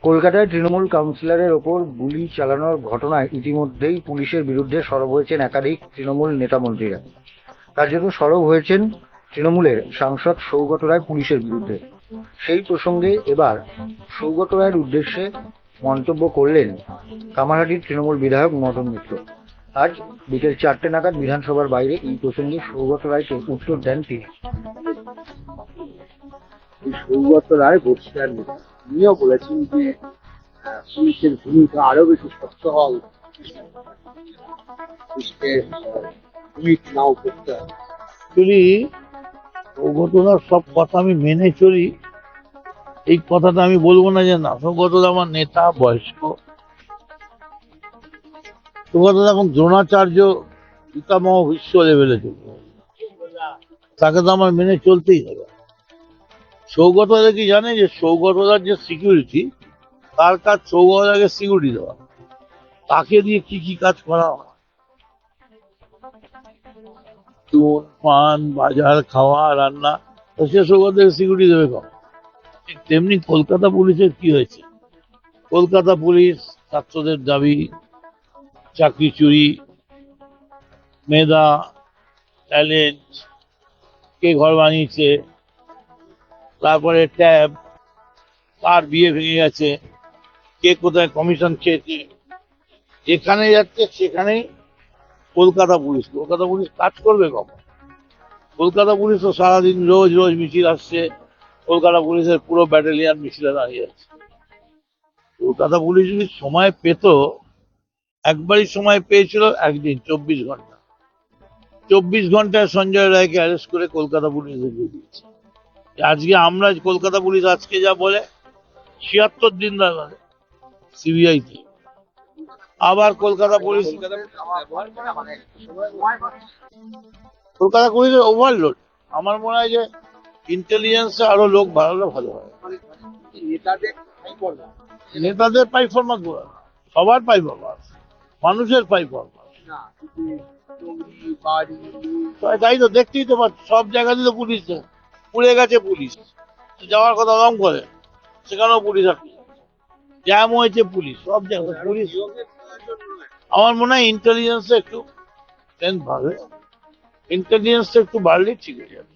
কলকাতায় তৃণমূল কাউন্সিলরের ওপর গুলি চালানোর ঘটনায় ইতিমধ্যেই পুলিশের বিরুদ্ধে সরব হয়েছেন একাধিক তৃণমূল নেতামন্ত্রীরা। কার্যত সরব হয়েছেন তৃণমূলের সাংসদ সৌগত রায় পুলিশের বিরুদ্ধে। সেই প্রসঙ্গে এবার সৌগত রায়ের উদ্দেশ্যে মন্তব্য করলেন কামারহাটির তৃণমূল বিধায়ক মদন মিত্র। আজ বিকেল 4টে নাগাদ বিধানসভার বাইরে এই প্রসঙ্গে সৌগত রায়কে উত্তর দেন তিনি। সৌগত রায় বর্ষিয়ার নেতা, তিনিও বলেছেন যে পুলিশের ভূমিকা আরো বেশি শক্ত হওয়া উচিত, পুলিশকে ভূমিকা নাও করতে হবে। অ্যাকচুয়ালি সৌগতদার সব কথা আমি মেনে চলি, এই কথাটা আমি বলবো না যে না। সৌগতদা আমার নেতা, বয়স্ক। সৌগতদা এখন দ্রোণাচার্য পিতামহ বিশ্ব লেভেলে চলবে, তাকে তো আমার মেনে চলতেই হবে। সৌগতদা কি জানে যে সৌগতদার যে সিকিউরিটি, তার কাজ সৌগতদাকে সিকিউরিটি দেওয়া, তাকে দিয়ে কি কি কাজ করা হয়, চুন পান বাজার খাওয়া রান্না, তো সে সৌগতকে সিকিউরিটি দেবে কম। ঠিক তেমনি কলকাতা পুলিশের কি হয়েছে, কলকাতা পুলিশ ছাত্রদের দাবি, চাকরি চুরি, মেধা, ট্যালেন্ট, কে ঘর বানিয়েছে, তারপরে ট্যাব, কার বিয়ে ভেঙে গেছে, কে কোথায় কমিশন খেয়েছে, যেখানে যাচ্ছে সেখানেই কলকাতা পুলিশ কাজ করবে কখন? কলকাতা পুলিশ তো সারাদিন রোজ রোজ মিছিল আসছে, কলকাতা পুলিশের পুরো ব্যাটালিয়ান মিছিলে দাঁড়িয়ে আছে। কলকাতা পুলিশ যদি সময় পেত, একবারই সময় পেয়েছিল, একদিন 24 ঘন্টা। 24 ঘন্টায় সঞ্জয় রায়কে অ্যারেস্ট করে কলকাতা পুলিশ দিয়ে দিয়েছে। আজকে আমরা কলকাতা পুলিশ আজকে যা বলে 76 দিন ধরে সিবিআই তে, আবার কলকাতা পুলিশের ওভারলোড। আমার মনে হয় যে ইন্টেলিজেন্সে আরো লোক বাড়ালে ভালো হয়। নেতাদের পারফরমেন্স, সবার পারফরমেন্স, মানুষের পারফরমেন্স, তাই তো দেখতেই তো পাচ্ছি সব জায়গাতে তো পুলিশ পুড়ে গেছে। পুলিশ যাওয়ার কথা রং করে, সেখানেও পুলিশ আছে, জ্যাম হয়েছে পুলিশ, সব জায়গায় পুলিশ। আমার মনে হয় ইন্টেলিজেন্সে একটু বাড়বে, ইন্টেলিজেন্সটা একটু বাড়লেই ঠিক হয়ে যাবে।